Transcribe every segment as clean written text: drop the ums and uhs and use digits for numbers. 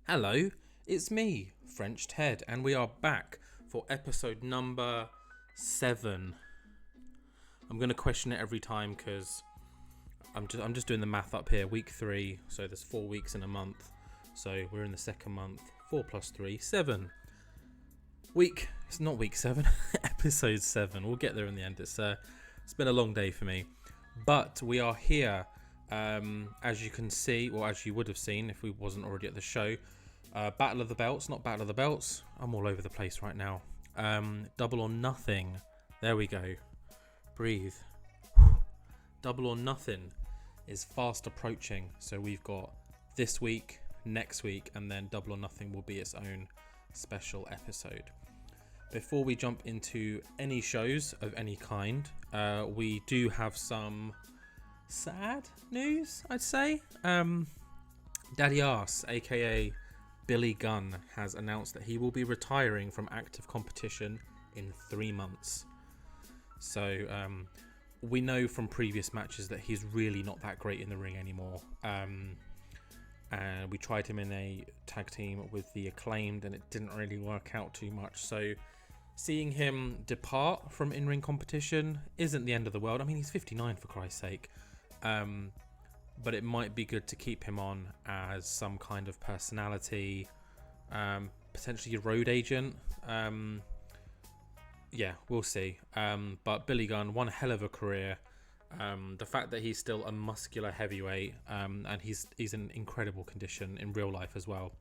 Hello, it's me, French Ted, and we are back for episode number 7. I'm going to question it every time because I'm just doing the math up here. Week 3, so there's 4 weeks in a month. So we're in the second month. 4 plus 3, 7. It's not week 7, episode 7. We'll get there in the end. It's been a long day for me. But we are here, as you can see, or as you would have seen if we wasn't already at the show. Battle of the Belts, not Battle of the Belts. I'm all over the place right now. Double or Nothing. There we go. Breathe. Double or Nothing is fast approaching. So we've got this week, next week, and then Double or Nothing will be its own special episode. Before we jump into any shows of any kind, we do have some sad news, I'd say. Daddy Arse, aka Billy Gunn, has announced that he will be retiring from active competition in 3 months. So we know from previous matches that he's really not that great in the ring anymore. And we tried him in a tag team with the Acclaimed and it didn't really work out too much. So seeing him depart from in-ring competition isn't the end of the world. I mean, he's 59 for Christ's sake. But it might be good to keep him on as some kind of personality, potentially a road agent. Yeah, we'll see. But Billy Gunn, one hell of a career. The fact that he's still a muscular heavyweight, and he's in incredible condition in real life as well.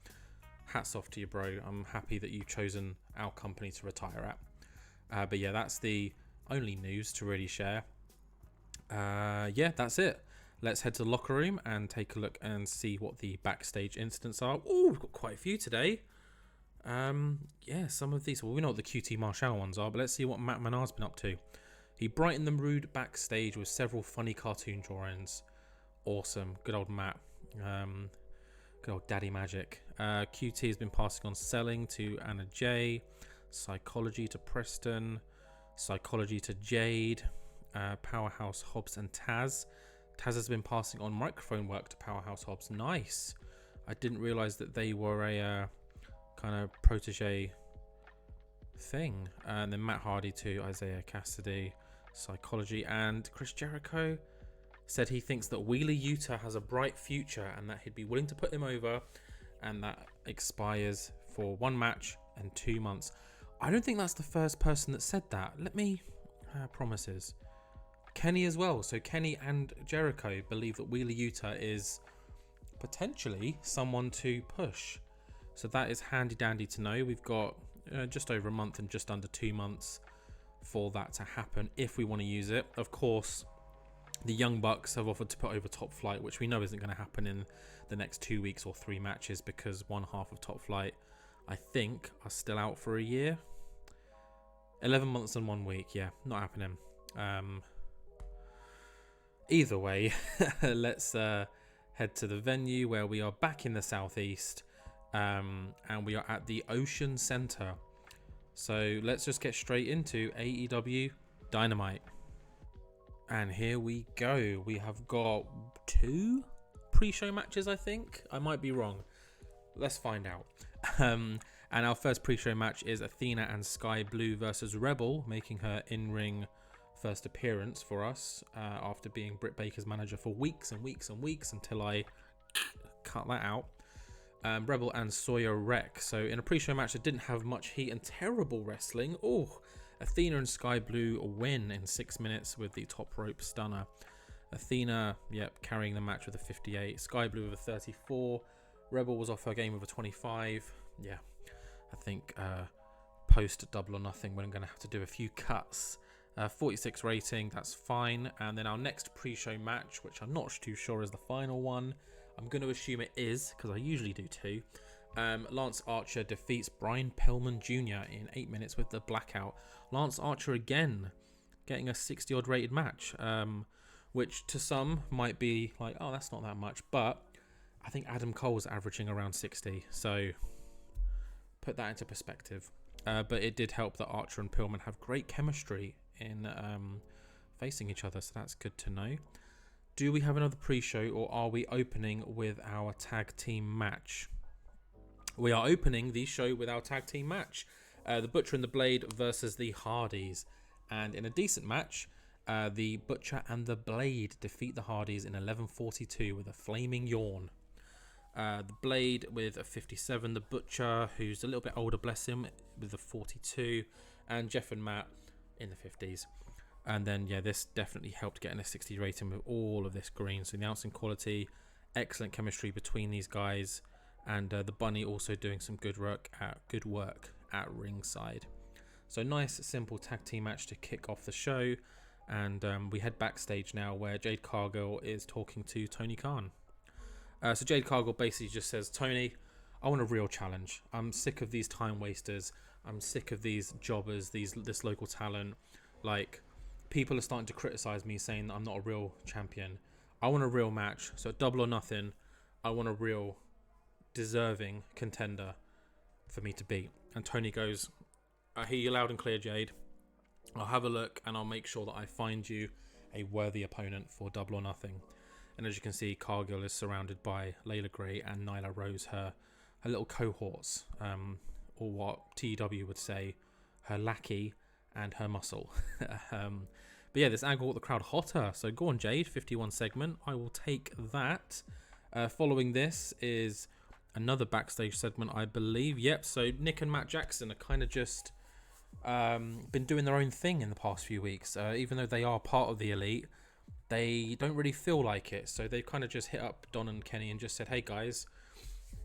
Hats off to you, bro. I'm happy that you've chosen our company to retire at. But yeah, that's the only news to really share. Yeah, that's it. Let's head to the locker room and take a look and see what the backstage incidents are. Oh, we've got quite a few today. Yeah, some of these. Well, we know what the QT Marshall ones are, but let's see what Matt Menard's been up to. He brightened the mood backstage with several funny cartoon drawings. Awesome. Good old Matt. Good old Daddy Magic. QT has been passing on selling to Anna J, psychology to Preston, psychology to Jade, Powerhouse Hobbs and Taz. Taz has been passing on microphone work to Powerhouse Hobbs. Nice. I didn't realise that they were a kind of protege thing. And then Matt Hardy to Isaiah Cassidy, psychology. And Chris Jericho said he thinks that Wheeler Yuta has a bright future and that he'd be willing to put him over. And that expires for 1 match and 2 months. I don't think that's the first person that said that. Let me... promises. Kenny as well. So Kenny and Jericho believe that Wheeler Yuta is potentially someone to push. So that is handy dandy to know. We've got just over a month and just under 2 months for that to happen if we want to use it. Of course, the Young Bucks have offered to put over Top Flight, which we know isn't going to happen in the next 2 weeks or 3 matches because one half of Top Flight, I think, are still out for a year. 11 months and 1 week. Yeah, not happening. Either way, let's head to the venue where we are back in the southeast, and we are at the Ocean Center. So let's just get straight into AEW Dynamite. And here we go. We have got 2 pre-show matches, I think. I might be wrong. Let's find out. And our first pre-show match is Athena and Sky Blue versus Rebel, making her in-ring first appearance for us after being Britt Baker's manager for weeks and weeks and weeks until I cut that out. Rebel and Sawyer wreck. So in a pre-show match that didn't have much heat and terrible wrestling. Oh, Athena and Sky Blue win in 6 minutes with the top rope stunner. Athena, carrying the match with a 58. Sky Blue with a 34. Rebel was off her game with a 25. Yeah, I think post Double or Nothing we're going to have to do a few cuts. 46 rating, that's fine. And then our next pre-show match, which I'm not too sure is the final one. I'm going to assume it is, because I usually do too. Lance Archer defeats Brian Pillman Jr. in 8 minutes with the blackout. Lance Archer again getting a 60-odd rated match, which to some might be like, oh, that's not that much. But I think Adam Cole's averaging around 60. So put that into perspective. But it did help that Archer and Pillman have great chemistry in facing each other, so that's good to know. Do we have another pre-show, or are we opening with our tag team match? We are opening the show with our tag team match. The Butcher and the Blade versus the Hardys. And in a decent match, the Butcher and the Blade defeat the Hardys in 11:42 with a flaming yawn. The Blade with a 57, the Butcher, who's a little bit older, bless him, with a 42, and Jeff and Matt in the 50s. And then, yeah, this definitely helped getting a 60 rating with all of this green. So the announcing quality, excellent chemistry between these guys, and the Bunny also doing some good work at ringside. So nice, simple tag team match to kick off the show. And we head backstage now where Jade Cargill is talking to Tony Khan. So Jade Cargill basically just says, Tony, I want a real challenge. I'm sick of these time wasters. I'm sick of these jobbers, this local talent. Like, people are starting to criticize me, saying that I'm not a real champion. I want a real match. So Double or Nothing, I want a real deserving contender for me to beat. And Tony goes, I hear you loud and clear, Jade. I'll have a look and I'll make sure that I find you a worthy opponent for Double or Nothing. And as you can see, Cargill is surrounded by Layla Gray and Nyla Rose, her little cohorts, or what TEW would say, her lackey and her muscle. But yeah, this angle got the crowd hotter. So go on, Jade, 51 segment. I will take that. Following this is another backstage segment, I believe. Yep, so Nick and Matt Jackson are kind of just been doing their own thing in the past few weeks. Even though they are part of the Elite, they don't really feel like it. So they kind of just hit up Don and Kenny and just said, hey guys,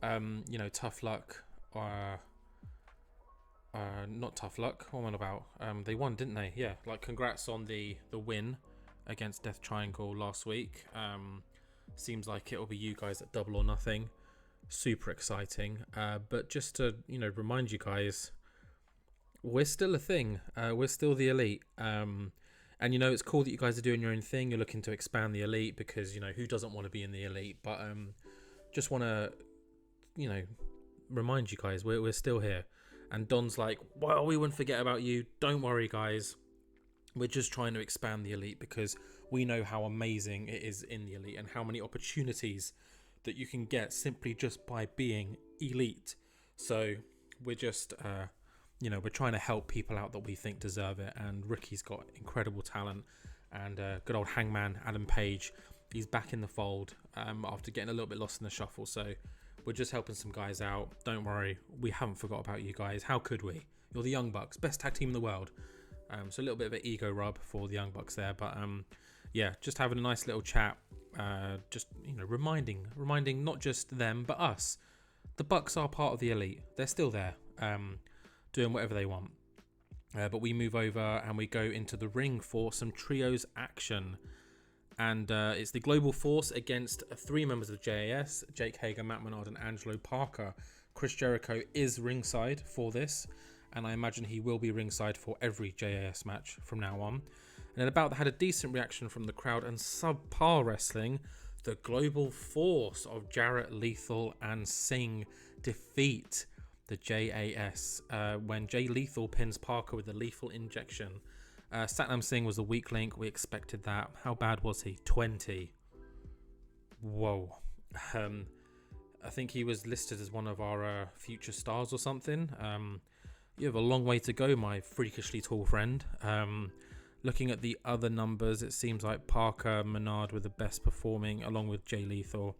tough luck. Not tough luck. What am I about? They won, didn't they? Yeah, like congrats on the win against Death Triangle last week. Seems like it'll be you guys at Double or Nothing. Super exciting. But just to remind you guys, we're still a thing. We're still the Elite. And it's cool that you guys are doing your own thing. You're looking to expand the Elite because who doesn't want to be in the Elite? But just want to remind you guys we're still here. And Don's like, well, we wouldn't forget about you. Don't worry, guys. We're just trying to expand the Elite because we know how amazing it is in the Elite and how many opportunities that you can get simply just by being Elite. So we're just, we're trying to help people out that we think deserve it. And Ricky's got incredible talent. And good old Hangman, Adam Page, he's back in the fold after getting a little bit lost in the shuffle. So we're just helping some guys out. Don't worry, we haven't forgot about you guys. How could we? You're the Young Bucks, best tag team in the world. So a little bit of an ego rub for the Young Bucks there. But just having a nice little chat. Just reminding not just them but us. The Bucks are part of the Elite. They're still there, doing whatever they want. But we move over and we go into the ring for some trios action. And it's the Global Force against three members of JAS, Jake Hager, Matt Menard and Angelo Parker. Chris Jericho is ringside for this, and I imagine he will be ringside for every JAS match from now on. And at that had a decent reaction from the crowd, and subpar wrestling, the Global Force of Jarrett, Lethal and Singh defeat the JAS when Jay Lethal pins Parker with a lethal injection. Satnam Singh was the weak link. We expected that. How bad was he? 20. Whoa. I think he was listed as one of our future stars or something. You have a long way to go, my freakishly tall friend. Looking at the other numbers, it seems like Parker, Menard were the best performing, along with Jay Lethal.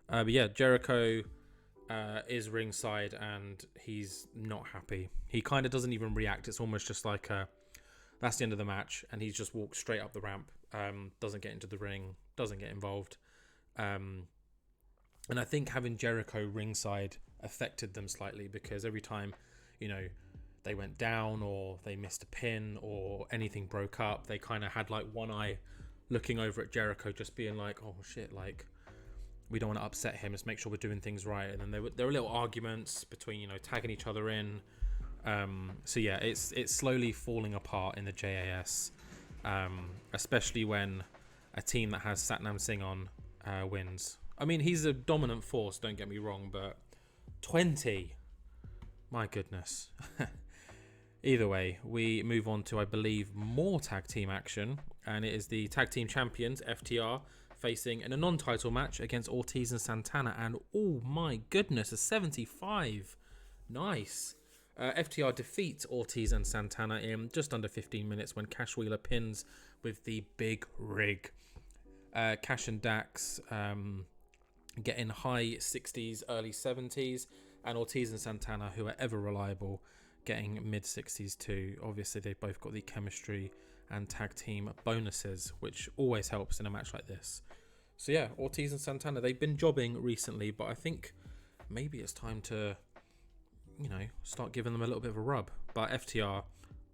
But yeah, Jericho is ringside and he's not happy. He kind of doesn't even react. It's almost just like that's the end of the match, and he's just walked straight up the ramp, doesn't get into the ring, doesn't get involved. And I think having Jericho ringside affected them slightly, because every time, they went down or they missed a pin or anything broke up, they kind of had like one eye looking over at Jericho, just being like, oh shit, like we don't want to upset him, let's make sure we're doing things right. And then there were little arguments between, tagging each other in. So yeah, it's slowly falling apart in the JAS, especially when a team that has Satnam Singh on wins. I mean, he's a dominant force, don't get me wrong, but 20, my goodness. Either way, we move on to, I believe, more tag team action, and it is the tag team champions, FTR, facing in a non-title match against Ortiz and Santana. And oh my goodness, a 75. Nice. FTR defeat Ortiz and Santana in just under 15 minutes when Cash Wheeler pins with the big rig. Cash and Dax getting high 60s, early 70s, and Ortiz and Santana, who are ever reliable, getting mid 60s too. Obviously, they've both got the chemistry and tag team bonuses, which always helps in a match like this. So yeah, Ortiz and Santana, they've been jobbing recently, but I think maybe it's time to, start giving them a little bit of a rub. But FTR,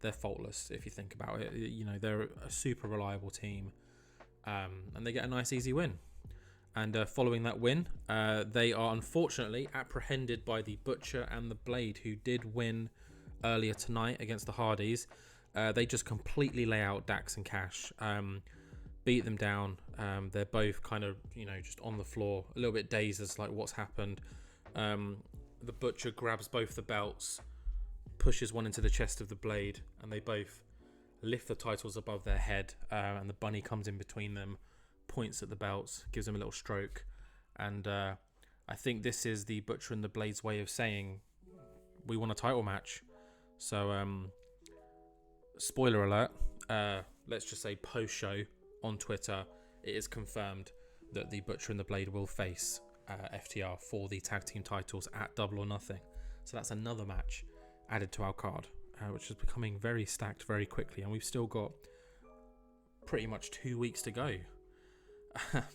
they're faultless if you think about it. They're a super reliable team, and they get a nice easy win. And following that win, they are unfortunately apprehended by the Butcher and the Blade, who did win earlier tonight against the Hardys. They just completely lay out Dax and Cash, beat them down. They're both kind of, just on the floor, a little bit dazed as like what's happened. The Butcher grabs both the belts, pushes one into the chest of the Blade, and they both lift the titles above their head. And the Bunny comes in between them, points at the belts, gives them a little stroke. And I think this is the Butcher and the Blade's way of saying, we want a title match. So, spoiler alert, let's just say post-show on Twitter, it is confirmed that the Butcher and the Blade will face FTR for the tag team titles at Double or Nothing. So that's another match added to our card, which is becoming very stacked very quickly, and we've still got pretty much 2 weeks to go.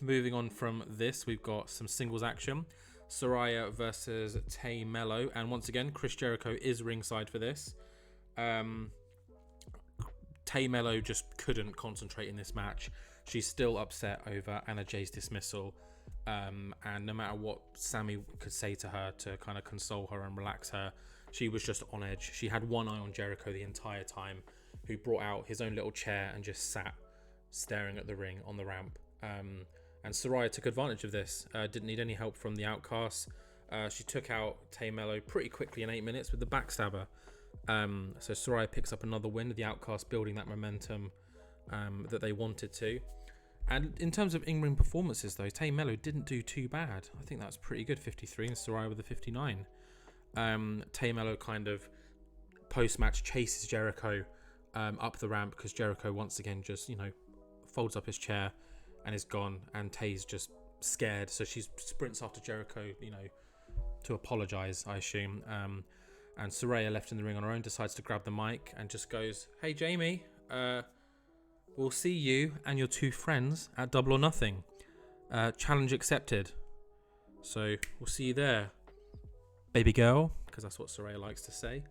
Moving on from this, we've got some singles action. Saraya versus Tay Melo, and once again Chris Jericho is ringside for this. Tay Melo just couldn't concentrate in this match. She's still upset over Anna Jay's dismissal, and no matter what Sammy could say to her to kind of console her and relax her, she was just on edge. She had one eye on Jericho the entire time, who brought out his own little chair and just sat staring at the ring on the ramp. And Saraya took advantage of this. Didn't need any help from the Outcasts. She took out Tay Melo pretty quickly in 8 minutes with the backstabber. So Saraya picks up another win. The Outcasts building that momentum that they wanted to. And in terms of in-ring performances, though, Tay Melo didn't do too bad. I think that's pretty good, 53, and Saraya with a 59. Tay Melo kind of post-match chases Jericho up the ramp because Jericho once again just, folds up his chair and is gone, and Tay's just scared, so she sprints after Jericho, to apologize, I assume. And Saraya, left in the ring on her own, decides to grab the mic and just goes, "Hey Jamie, we'll see you and your two friends at Double or Nothing. Challenge accepted. So we'll see you there, baby girl," because that's what Saraya likes to say.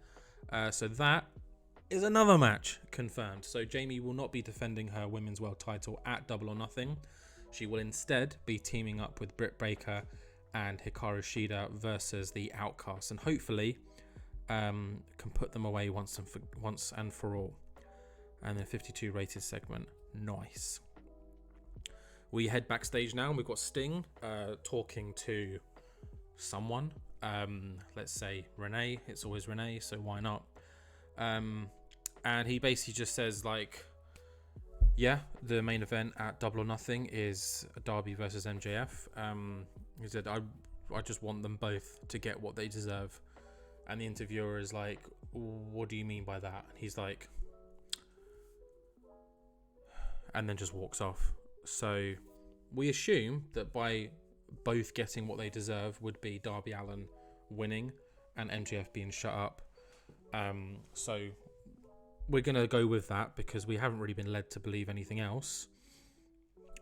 So that is another match confirmed. So Jamie will not be defending her Women's World title at Double or Nothing. She will instead be teaming up with Britt Baker and Hikaru Shida versus the Outcasts, and hopefully can put them away once and for all. And the 52 rated segment, nice. We head backstage now, and we've got Sting talking to someone. Let's say Renee. It's always Renee, so why not? And he basically just says, the main event at Double or Nothing is Darby versus MJF. He said, I just want them both to get what they deserve. And the interviewer is like, what do you mean by that? And he's like, and then just walks off. So we assume that by both getting what they deserve would be Darby Allin winning and MJF being shut up. So we're going to go with that because we haven't really been led to believe anything else.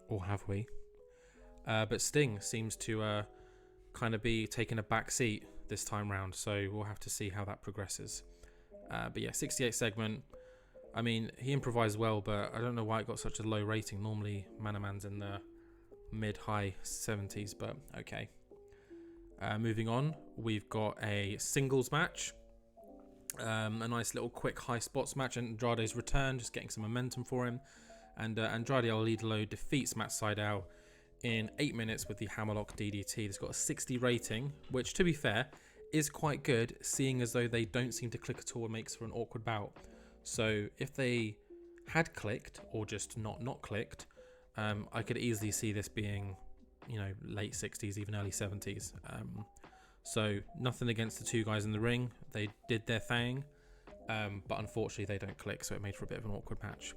Or have we? But Sting seems to kind of be taking a back seat this time round. So we'll have to see how that progresses. But yeah, 68 segment. I mean, he improvised well, but I don't know why it got such a low rating. Normally, Manaman's in the mid-high 70s, but okay. Moving on, we've got a singles match. A nice little quick high spots match. Andrade's return, just getting some momentum for him. And Andrade El Idolo defeats Matt Sydal in 8 minutes with the Hammerlock DDT. It's got a 60 rating, which, to be fair, is quite good, seeing as though they don't seem to click at all and makes for an awkward bout. So if they had clicked, or just not clicked, I could easily see this being, late 60s, even early 70s. So nothing against the two guys in the ring. They did their thing, but unfortunately they don't click, so it made for a bit of an awkward match.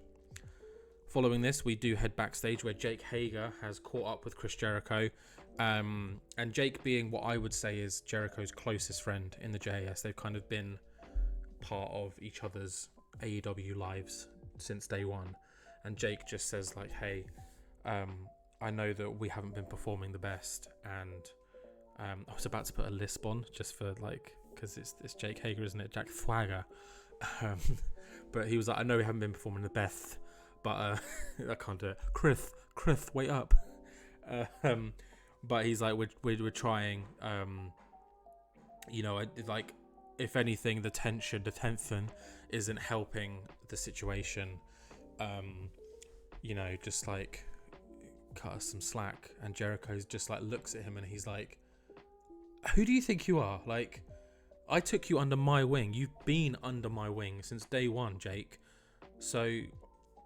Following this, we do head backstage where Jake Hager has caught up with Chris Jericho. And Jake being what I would say is Jericho's closest friend in the JAS. They've kind of been part of each other's AEW lives since day one. And Jake just says like, hey, I know that we haven't been performing the best. And I was about to put a lisp on just for like, because it's Jake Hager, isn't it? Jack Swagger. But he was like, I know we haven't been performing the best, but I can't do it. Chris, wait up. But he's like, we're trying. Like, if anything, the tension isn't helping the situation. Just like cut us some slack. And Jericho's just like looks at him and he's like, who do you think you are? Like, I took you under my wing. You've been under my wing since day one, Jake. So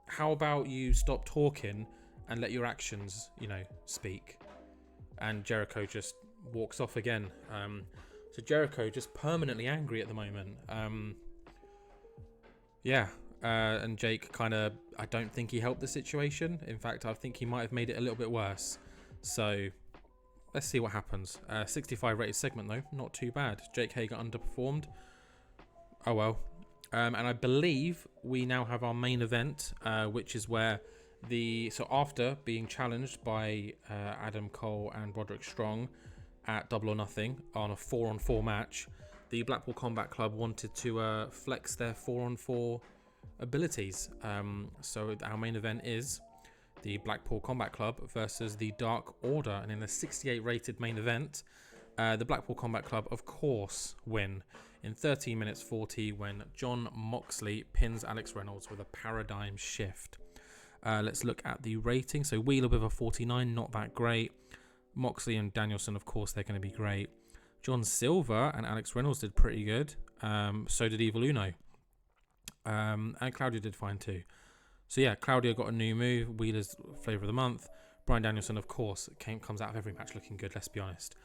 how about you stop talking and let your actions, speak? And Jericho just walks off again. So Jericho just permanently angry at the moment. And Jake kind of, I don't think he helped the situation. In fact, I think he might have made it a little bit worse. So let's see what happens. 65 rated segment though, not too bad. Jake Hager underperformed. Oh well. And I believe we now have our main event, which is where after being challenged by Adam Cole and Roderick Strong at Double or Nothing on a 4-on-4 match, the Blackpool Combat Club wanted to flex their 4-on-4 abilities. So our main event is the Blackpool Combat Club versus the Dark Order, and in the 68 rated main event, the Blackpool Combat Club of course win in 13 minutes 40 when Jon Moxley pins Alex Reynolds with a paradigm shift. Let's look at the rating. So Wheeler with a 49, not that great. Moxley and Danielson, of course, they're going to be great. John Silver and Alex Reynolds did pretty good. So did Evil Uno. And Claudio did fine too. So yeah, Claudio got a new move. Wheeler's flavor of the month. Bryan Danielson, of course, comes out of every match looking good, let's be honest.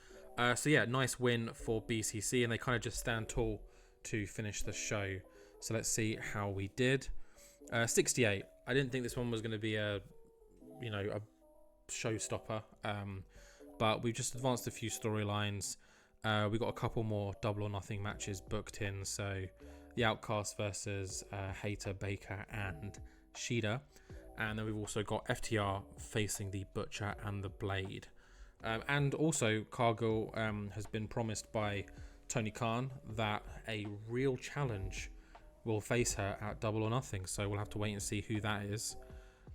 So yeah, nice win for BCC, and they kind of just stand tall to finish the show. So let's see how we did. 68. I didn't think this one was going to be a showstopper. But we've just advanced a few storylines. We got a couple more Double or Nothing matches booked in. So the Outcast versus Hayter, Baker, and Shida. And then we've also got FTR facing the Butcher and the Blade. And also Cargill has been promised by Tony Khan that a real challenge will face her at Double or Nothing. So we'll have to wait and see who that is.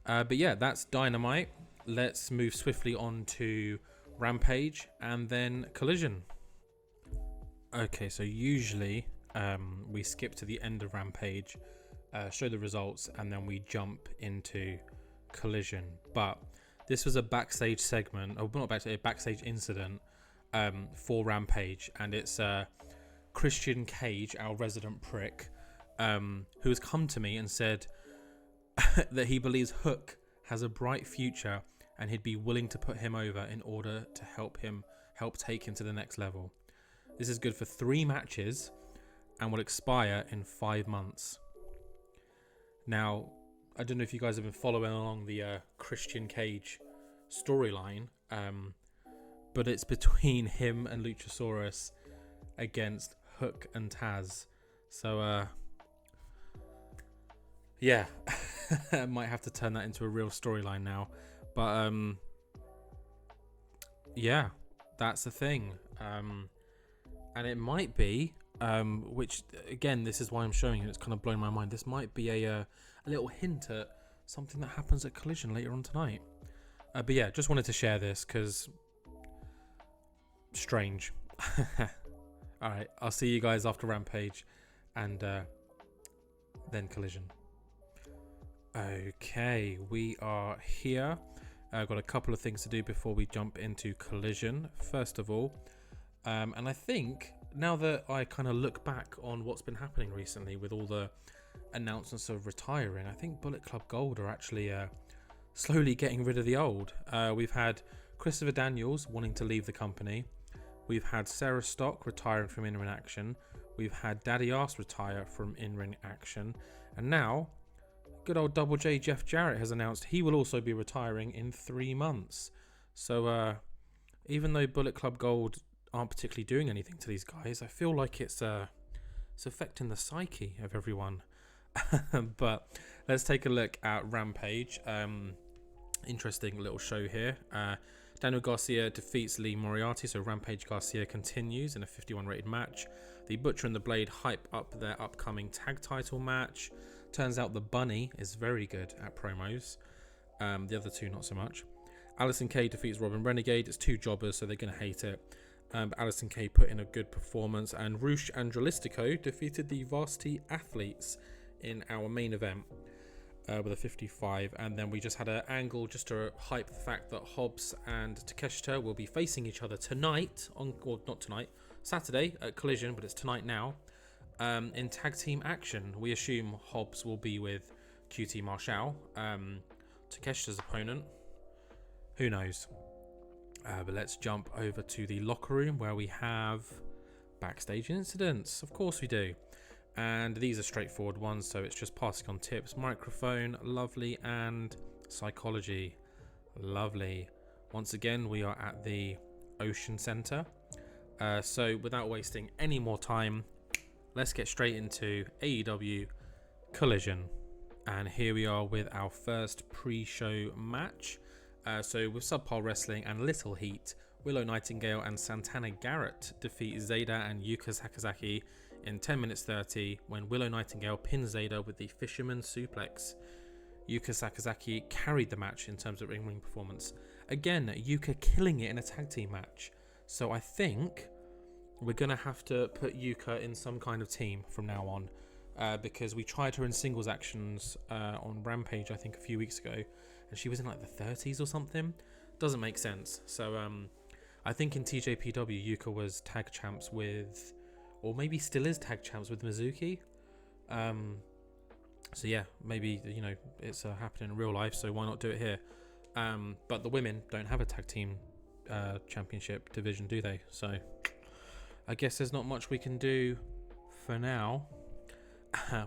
But yeah, that's Dynamite. Let's move swiftly on to Rampage and then Collision. Okay, so usually we skip to the end of Rampage, show the results, and then we jump into Collision. But this was a backstage segment, or not backstage, a backstage incident for Rampage, and it's Christian Cage, our resident prick, who has come to me and said that he believes Hook has a bright future and he'd be willing to put him over in order to help take him to the next level. This is good for 3 matches and will expire in 5 months. Now, I don't know if you guys have been following along the Christian Cage storyline, but it's between him and Luchasaurus against Hook and Taz. So, yeah, I might have to turn that into a real storyline now. But, yeah, that's the thing. And it might be, which, again, this is why I'm showing you, it's kind of blown my mind. This might be a little hint at something that happens at Collision later on tonight. But yeah, just wanted to share this because strange. Alright, I'll see you guys after Rampage and then Collision. Okay, we are here. I've got a couple of things to do before we jump into Collision. First of all, and I think now that I kind of look back on what's been happening recently with all the announcements of retiring, I think Bullet Club Gold are actually slowly getting rid of the old. We've had Christopher Daniels wanting to leave the company. We've had Sarah Stock retiring from in-ring action. We've had Daddy Arse retire from in-ring action. And now, good old Double J Jeff Jarrett has announced he will also be retiring in 3 months. So even though Bullet Club Gold aren't particularly doing anything to these guys, I feel like it's affecting the psyche of everyone. But let's take a look at Rampage. Interesting little show here. Daniel Garcia defeats Lee Moriarty, so Rampage Garcia continues in a 51 rated match. The Butcher and the Blade hype up their upcoming tag title match. Turns out the Bunny is very good at promos. The other two not so much. Alison Kay defeats Robin Renegade. It's 2 jobbers, so they're going to hate it. But Alison Kay put in a good performance, and Rush Andralistico defeated the Varsity Athletes in our main event with a 55. And then we just had an angle just to hype the fact that Hobbs and Takeshita will be facing each other tonight not tonight, Saturday at Collision, but it's tonight now, in tag team action. We assume Hobbs will be with QT Marshall, Takeshita's opponent. Who knows? But let's jump over to the locker room where we have backstage incidents. Of course we do. And these are straightforward ones, so it's just passing on tips. Microphone, lovely, and psychology, lovely. Once again, we are at the Ocean Center. So without wasting any more time, let's get straight into AEW Collision. And here we are with our first pre-show match. So with subpar wrestling and little heat, Willow Nightingale and Santana Garrett defeat Zayda and Yuka Sakazaki in 10 minutes 30 when Willow Nightingale pins Zayda with the Fisherman Suplex. Yuka Sakazaki carried the match in terms of in-ring performance. Again, Yuka killing it in a tag team match. So I think we're going to have to put Yuka in some kind of team from now on, because we tried her in singles actions on Rampage, I think, a few weeks ago, and she was in like the 30s or something. Doesn't make sense. So I think in TJPW, Yuka was tag champs with, or maybe still is tag champs with Mizuki. So yeah, maybe, you know, it's happening in real life, so why not do it here? But the women don't have a tag team championship division, do they? So I guess there's not much we can do for now.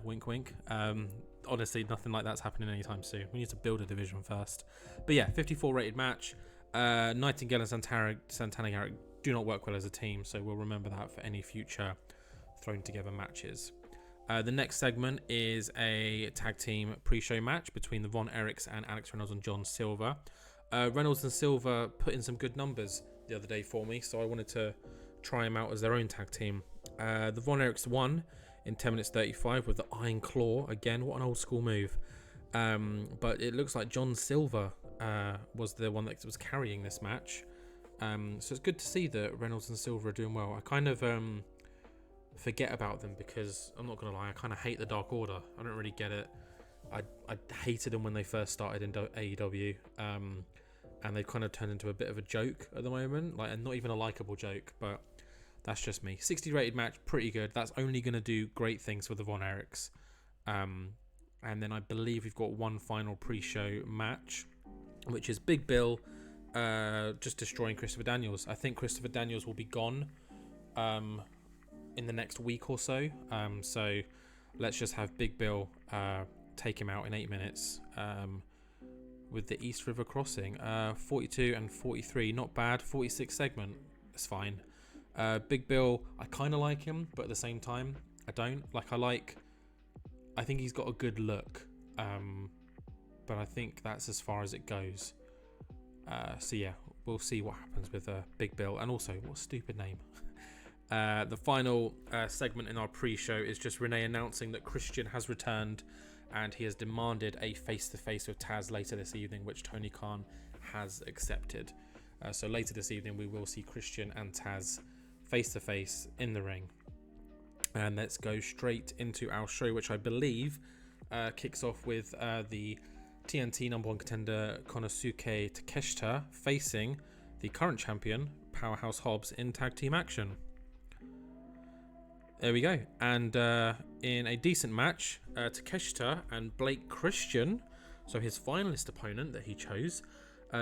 Wink wink. Honestly, nothing like that's happening anytime soon. We need to build a division first. But yeah, 54 rated match. Nightingale and Santana Garrett do not work well as a team, so we'll remember that for any future thrown together matches. The next segment is a tag team pre-show match between the Von Erichs and Alex Reynolds and John Silver. Reynolds and Silver put in some good numbers the other day for me, so I wanted to try them out as their own tag team. The Von Erichs won in 10 minutes 35 with the Iron Claw. Again, what an old school move. But it looks like John Silver was the one that was carrying this match. So it's good to see that Reynolds and Silver are doing well. I kind of forget about them because, I'm not going to lie, I kind of hate the Dark Order. I don't really get it. I hated them when they first started in AEW. And they've kind of turned into a bit of a joke at the moment. Like, and not even a likable joke, but that's just me. 60 rated match, pretty good. That's only going to do great things for the Von Erichs. And then I believe we've got one final pre-show match, which is Big Bill just destroying Christopher Daniels. I think Christopher Daniels will be gone in the next week or so. So let's just have Big Bill take him out in 8 minutes with the East River Crossing. 42 and 43, not bad. 46 segment, it's fine. Big Bill, I kind of like him, but at the same time, I don't. I think he's got a good look, but I think that's as far as it goes. So yeah, we'll see what happens with Big Bill. And also, what a stupid name. The final segment in our pre-show is just Renee announcing that Christian has returned and he has demanded a face-to-face with Taz later this evening, which Tony Khan has accepted. So later this evening, we will see Christian and Taz face-to-face in the ring. And let's go straight into our show, which I believe kicks off with the TNT number one contender Konosuke Takeshita facing the current champion Powerhouse Hobbs in tag team action. There we go. And in a decent match, Takeshita and Blake Christian So his finalist opponent that he chose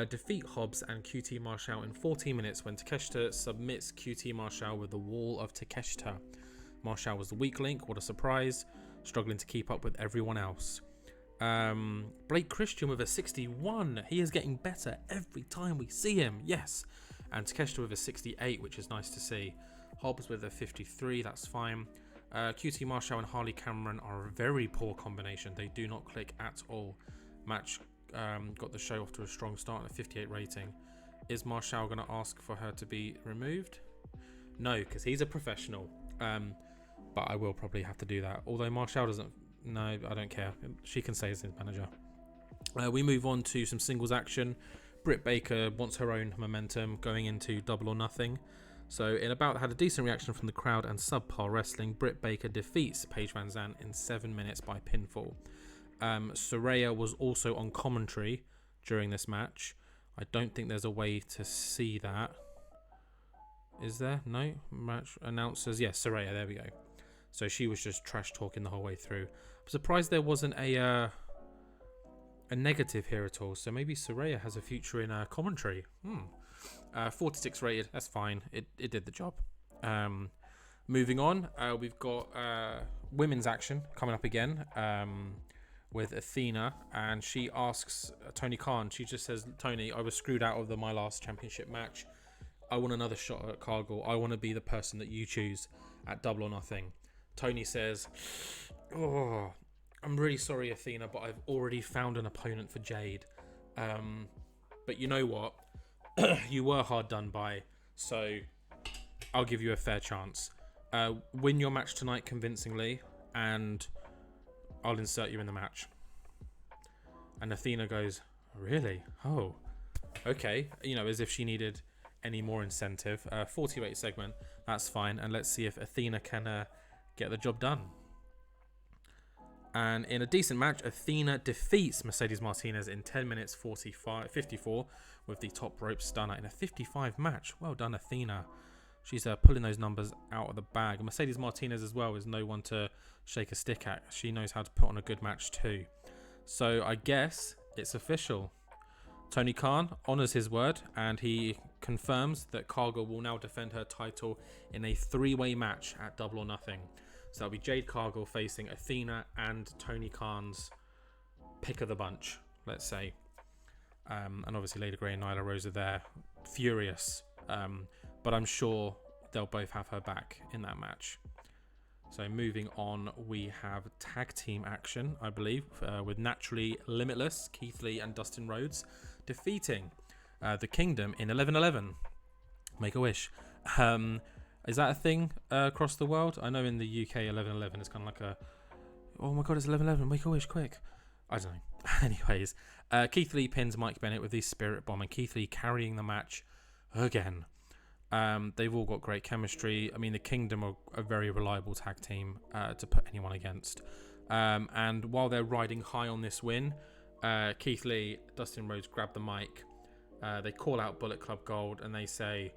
defeat Hobbs and QT Marshall in 14 minutes when Takeshita submits QT Marshall with the wall of Takeshita. Marshall was the weak link, what a surprise, struggling to keep up with everyone else. Blake Christian with a 61. He is getting better every time we see him. Yes. And Takeshita with a 68, which is nice to see. Hobbs with a 53. That's fine. QT Marshall and Harley Cameron are a very poor combination. They do not click at all. Match got the show off to a strong start at a 58 rating. Is Marshall going to ask for her to be removed? No, because he's a professional. But I will probably have to do that. Although Marshall doesn't. No, I don't care. She can say as his manager. We move on to some singles action. Britt Baker wants her own momentum going into Double or Nothing. So in about had a decent reaction from the crowd and subpar wrestling. Britt Baker defeats Paige Van Zandt in 7 minutes by pinfall. Saraya was also on commentary during this match. I don't think there's a way to see that. Is there? No? Match announcers. Yes, Saraya. There we go. So she was just trash talking the whole way through. I'm surprised there wasn't a negative here at all. So maybe Saraya has a future in commentary. 46 rated. That's fine. It did the job. Moving on, we've got women's action coming up again with Athena, and she asks Tony Khan. She just says, "Tony, I was screwed out of my last championship match. I want another shot at Cargill. I want to be the person that you choose at Double or Nothing." Tony says, "Oh, I'm really sorry, Athena, but I've already found an opponent for Jade. But you know what? You were hard done by, so I'll give you a fair chance. Win your match tonight convincingly, and I'll insert you in the match." And Athena goes, "Really? Oh, okay." As if she needed any more incentive. 48 segment, that's fine. And let's see if Athena can get the job done. And in a decent match, Athena defeats Mercedes Martinez in 10 minutes 54 with the top rope stunner in a 55 match. Well done, Athena. She's pulling those numbers out of the bag. Mercedes Martinez as well is no one to shake a stick at. She knows how to put on a good match too. So I guess it's official. Tony Khan honours his word, and he confirms that Cargill will now defend her title in a 3-way match at Double or Nothing. So that'll be Jade Cargill facing Athena and Tony Khan's pick of the bunch, let's say. And obviously Lady Grey and Nyla Rose are there, furious. But I'm sure they'll both have her back in that match. So moving on, we have tag team action, I believe, with Naturally Limitless, Keith Lee and Dustin Rhodes, defeating the Kingdom in 11-11. Make a wish. Is that a thing across the world? I know in the UK 11-11 is kind of like a, oh my god, it's 11-11, make a wish, quick. I don't know. Anyways, Keith Lee pins Mike Bennett with his Spirit Bomb, and Keith Lee carrying the match again. They've all got great chemistry. I mean, the Kingdom are a very reliable tag team to put anyone against. And while they're riding high on this win, Keith Lee, Dustin Rhodes grab the mic. They call out Bullet Club Gold and they say,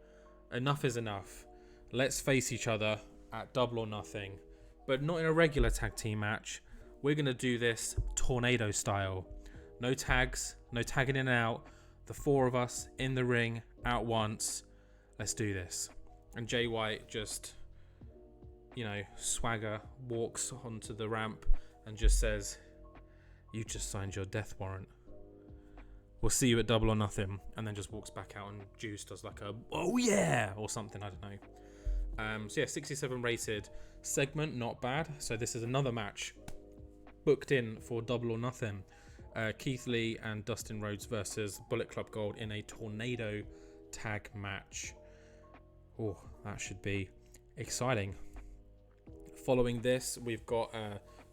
"Enough is enough. Let's face each other at Double or Nothing, but not in a regular tag team match. We're going to do this tornado style. No tags, no tagging in and out. The 4 of us in the ring at once. Let's do this." And Jay White just, swagger walks onto the ramp and just says, "You just signed your death warrant. We'll see you at Double or Nothing." And then just walks back out, and Juice does like a, "Oh yeah," or something, I don't know. So yeah, 67 rated segment, not bad. So this is another match booked in for Double or Nothing. Keith Lee and Dustin Rhodes versus Bullet Club Gold in a tornado tag match. Oh, that should be exciting. Following this, we've got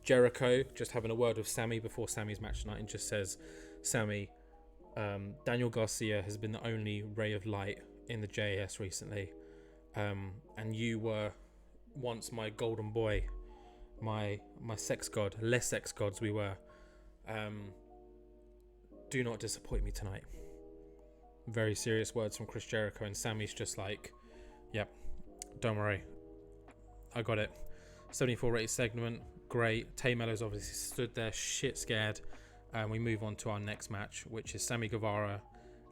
Jericho just having a word with Sammy before Sammy's match tonight, and just says, "Sammy, Daniel Garcia has been the only ray of light in the JAS recently. And you were once my golden boy, my sex god, less sex gods we were. Do not disappoint me tonight." Very serious words from Chris Jericho, and Sammy's just like, "Yep, don't worry, I got it." 74 rated segment, great. Tay Melo's obviously stood there shit scared. And we move on to our next match, which is Sammy Guevara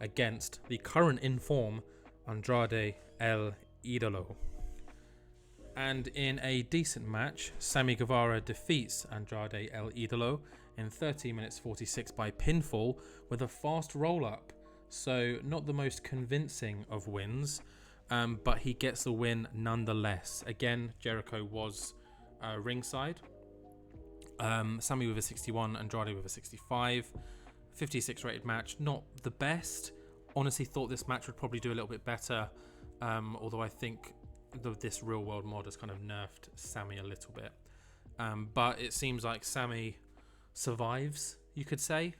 against the current in form Andrade El Idolo. And in a decent match, Sammy Guevara defeats Andrade El Idolo in 13 minutes 46 by pinfall with a fast roll-up. So not the most convincing of wins, but he gets the win nonetheless. Again, Jericho was ringside. Sammy with a 61, Andrade with a 65. 56 rated match, not the best. Honestly thought this match would probably do a little bit better, although I think this real world mod has kind of nerfed Sammy a little bit. But it seems like Sammy survives, you could say.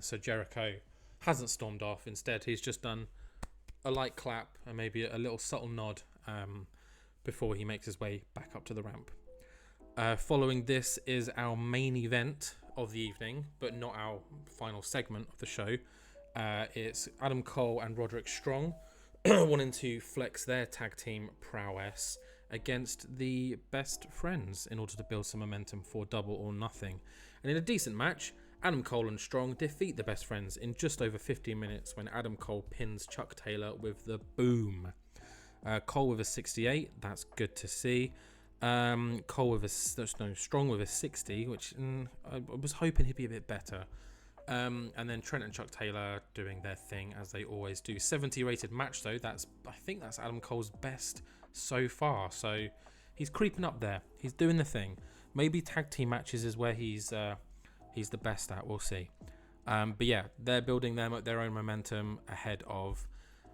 So Jericho hasn't stormed off. Instead, he's just done a light clap and maybe a little subtle nod before he makes his way back up to the ramp. Following this is our main event of the evening, but not our final segment of the show. It's Adam Cole and Roderick Strong wanting to flex their tag team prowess against the Best Friends in order to build some momentum for Double or Nothing. And in a decent match, Adam Cole and Strong defeat the Best Friends in just over 15 minutes when Adam Cole pins Chuck Taylor with the boom. Cole with a 68, that's good to see. Cole with Strong with a 60, which I was hoping he'd be a bit better. And then Trent and Chuck Taylor doing their thing as they always do. 70 rated match though. I think that's Adam Cole's best so far. So he's creeping up there. He's doing the thing. Maybe tag team matches is where he's the best at. We'll see. But yeah, they're building their own momentum ahead of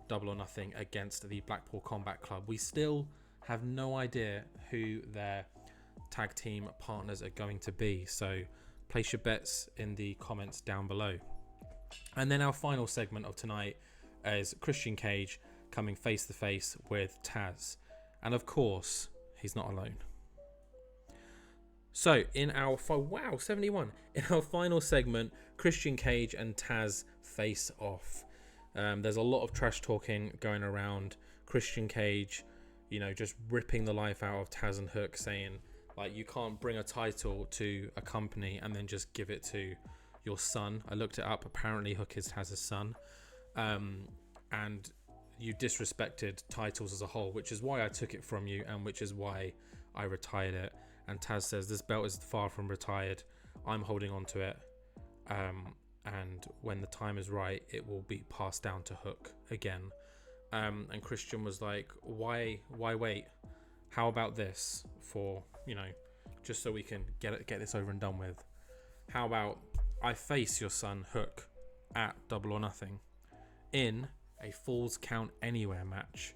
Double or Nothing against the Blackpool Combat Club. We still have no idea who their tag team partners are going to be. So place your bets in the comments down below. And then our final segment of tonight is Christian Cage coming face to face with Taz. And of course, he's not alone. So in our 71, in our final segment, Christian Cage and Taz face off. There's a lot of trash talking going around. Christian Cage, just ripping the life out of Taz and Hook, saying like, you can't bring a title to a company and then just give it to your son. I looked it up. Apparently Hook has a son. And you disrespected titles as a whole, which is why I took it from you and which is why I retired it. And Taz says, this belt is far from retired. I'm holding on to it. And when the time is right, it will be passed down to Hook again. And Christian was like, why wait? How about this for, just so we can get this over and done with? How about I face your son Hook at Double or Nothing in a Falls Count Anywhere match,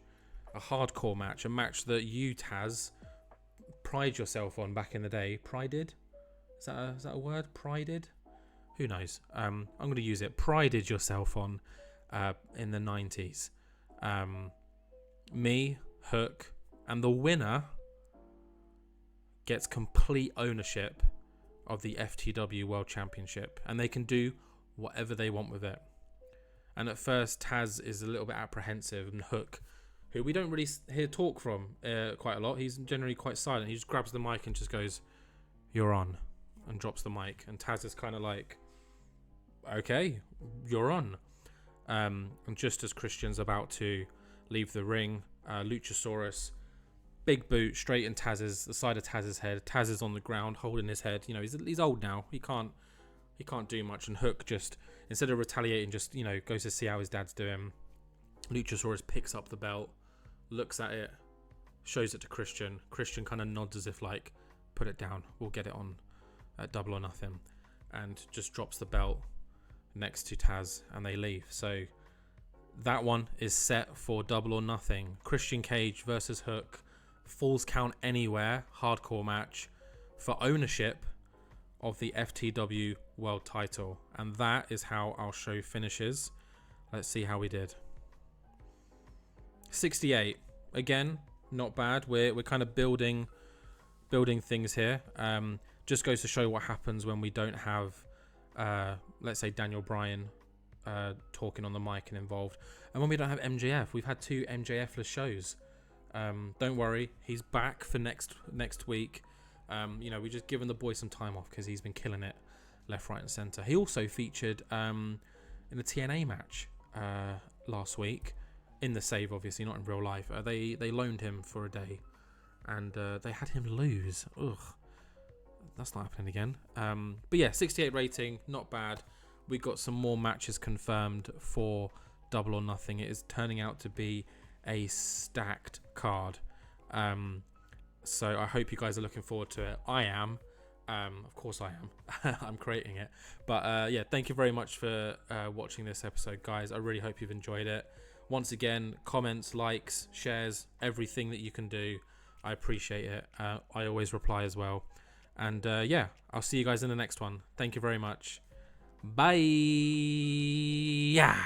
a hardcore match, a match that you, Taz, pride yourself on back in the day. Prided? Is that a word? Prided? Who knows? I'm going to use it. Prided yourself on in the 90s. Me, Hook, and the winner gets complete ownership of the FTW World Championship, and they can do whatever they want with it. And at first, Taz is a little bit apprehensive, and Hook, who we don't really hear talk from quite a lot, he's generally quite silent. He just grabs the mic and just goes, "You're on," and drops the mic. And Taz is kind of like, "Okay, you're on." And just as Christian's about to leave the ring, Luchasaurus, big boot straight in the side of Taz's head. Taz is on the ground holding his head. He's old now. He can't do much. And Hook, just instead of retaliating, just goes to see how his dad's doing. Luchasaurus picks up the belt, looks at it, shows it to Christian. Christian kind of nods as if like, put it down. We'll get it on at Double or Nothing, and just drops the belt next to Taz, and they leave. So that one is set for Double or Nothing. Christian Cage versus Hook, Falls Count Anywhere, hardcore match for ownership of the FTW World Title. And that is how our show finishes. Let's see how we did. 68. Again, not bad. We're kind of building things here. Just goes to show what happens when we don't have let's say Daniel Bryan talking on the mic and involved, and when we don't have MJF. We've had 2 MJF-less shows. Don't worry, he's back for next week. We just given the boy some time off because he's been killing it left, right, and centre. He also featured in a TNA match last week, in the save, obviously, not in real life. They loaned him for a day, and they had him lose. Ugh, that's not happening again. But yeah, 68 rating, not bad. We got some more matches confirmed for Double or Nothing. It is turning out to be a stacked card. So I hope you guys are looking forward to it. I am. Of course I am. I'm creating it. But yeah, thank you very much for watching this episode, guys. I really hope you've enjoyed it. Once again, comments, likes, shares, everything that you can do. I appreciate it. I always reply as well. And yeah, I'll see you guys in the next one. Thank you very much. Bye. Yeah.